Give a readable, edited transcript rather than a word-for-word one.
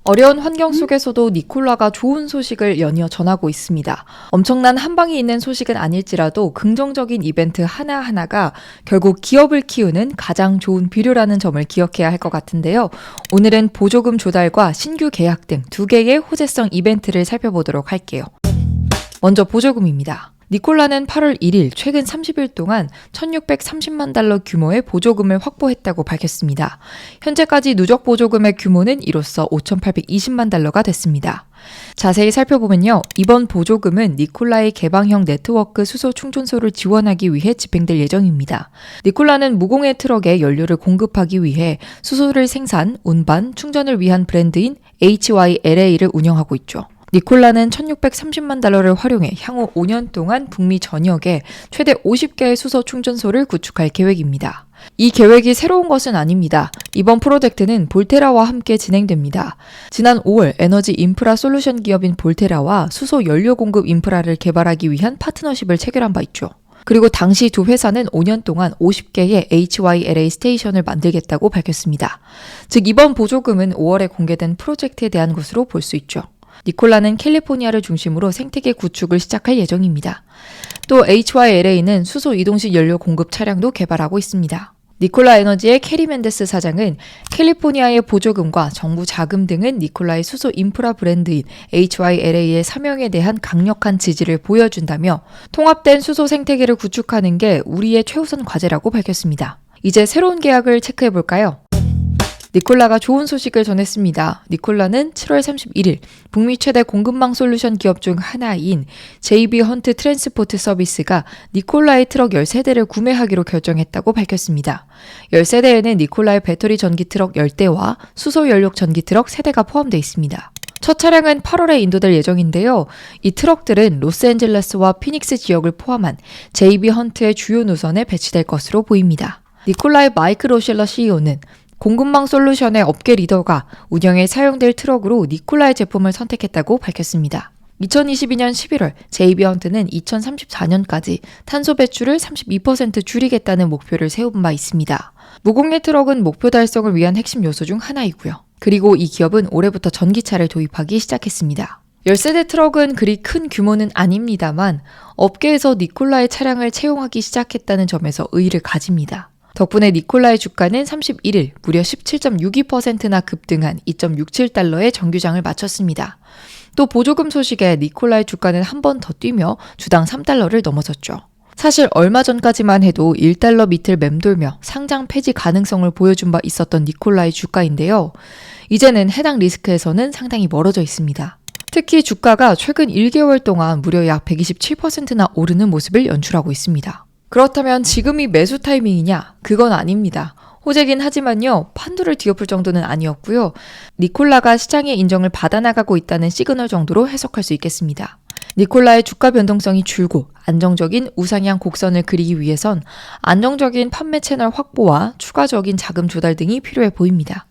어려운 환경 속에서도 니콜라가 좋은 소식을 연이어 전하고 있습니다. 엄청난 한방이 있는 소식은 아닐지라도 긍정적인 이벤트 하나하나가 결국 기업을 키우는 가장 좋은 비료라는 점을 기억해야 할 것 같은데요. 오늘은 보조금 조달과 신규 계약 등 2개의 호재성 이벤트를 살펴보도록 할게요. 먼저 보조금입니다. 니콜라는 8월 1일 최근 30일 동안 1,630만 달러 규모의 보조금을 확보했다고 밝혔습니다. 현재까지 누적 보조금의 규모는 이로써 5,820만 달러가 됐습니다. 자세히 살펴보면요. 이번 보조금은 니콜라의 개방형 네트워크 수소 충전소를 지원하기 위해 집행될 예정입니다. 니콜라는 무공해 트럭에 연료를 공급하기 위해 수소를 생산, 운반, 충전을 위한 브랜드인 HYLA를 운영하고 있죠. 니콜라는 1,630만 달러를 활용해 향후 5년 동안 북미 전역에 최대 50개의 수소 충전소를 구축할 계획입니다. 이 계획이 새로운 것은 아닙니다. 이번 프로젝트는 볼테라와 함께 진행됩니다. 지난 5월 에너지 인프라 솔루션 기업인 볼테라와 수소 연료 공급 인프라를 개발하기 위한 파트너십을 체결한 바 있죠. 그리고 당시 두 회사는 5년 동안 50개의 HYLA 스테이션을 만들겠다고 밝혔습니다. 즉 이번 보조금은 5월에 공개된 프로젝트에 대한 것으로 볼 수 있죠. 니콜라는 캘리포니아를 중심으로 생태계 구축을 시작할 예정입니다. 또 HYLA는 수소 이동식 연료 공급 차량도 개발하고 있습니다. 니콜라 에너지의 캐리 멘데스 사장은 캘리포니아의 보조금과 정부 자금 등은 니콜라의 수소 인프라 브랜드인 HYLA의 사명에 대한 강력한 지지를 보여준다며 통합된 수소 생태계를 구축하는 게 우리의 최우선 과제라고 밝혔습니다. 이제 새로운 계약을 체크해볼까요? 니콜라가 좋은 소식을 전했습니다. 니콜라는 7월 31일 북미 최대 공급망 솔루션 기업 중 하나인 JB 헌트 트랜스포트 서비스가 니콜라의 트럭 13대를 구매하기로 결정했다고 밝혔습니다. 13대에는 니콜라의 배터리 전기 트럭 10대와 수소 연료 전기 트럭 3대가 포함되어 있습니다. 첫 차량은 8월에 인도될 예정인데요. 이 트럭들은 로스앤젤레스와 피닉스 지역을 포함한 JB 헌트의 주요 노선에 배치될 것으로 보입니다. 니콜라의 마이크 로실러 CEO는 공급망 솔루션의 업계 리더가 운영에 사용될 트럭으로 니콜라의 제품을 선택했다고 밝혔습니다. 2022년 11월 JB헌트는 2034년까지 탄소 배출을 32% 줄이겠다는 목표를 세운 바 있습니다. 무공해 트럭은 목표 달성을 위한 핵심 요소 중 하나이고요. 그리고 이 기업은 올해부터 전기차를 도입하기 시작했습니다. 13대 트럭은 그리 큰 규모는 아닙니다만 업계에서 니콜라의 차량을 채용하기 시작했다는 점에서 의의를 가집니다. 덕분에 니콜라의 주가는 31일 무려 17.62%나 급등한 2.67달러의 정규장을 마쳤습니다. 또 보조금 소식에 니콜라의 주가는 한 번 더 뛰며 주당 3달러를 넘어섰죠. 사실 얼마 전까지만 해도 1달러 밑을 맴돌며 상장 폐지 가능성을 보여준 바 있었던 니콜라의 주가인데요. 이제는 해당 리스크에서는 상당히 멀어져 있습니다. 특히 주가가 최근 1개월 동안 무려 약 127%나 오르는 모습을 연출하고 있습니다. 그렇다면 지금이 매수 타이밍이냐? 그건 아닙니다. 호재긴 하지만요. 판도를 뒤엎을 정도는 아니었고요. 니콜라가 시장의 인정을 받아나가고 있다는 시그널 정도로 해석할 수 있겠습니다. 니콜라의 주가 변동성이 줄고 안정적인 우상향 곡선을 그리기 위해선 안정적인 판매 채널 확보와 추가적인 자금 조달 등이 필요해 보입니다.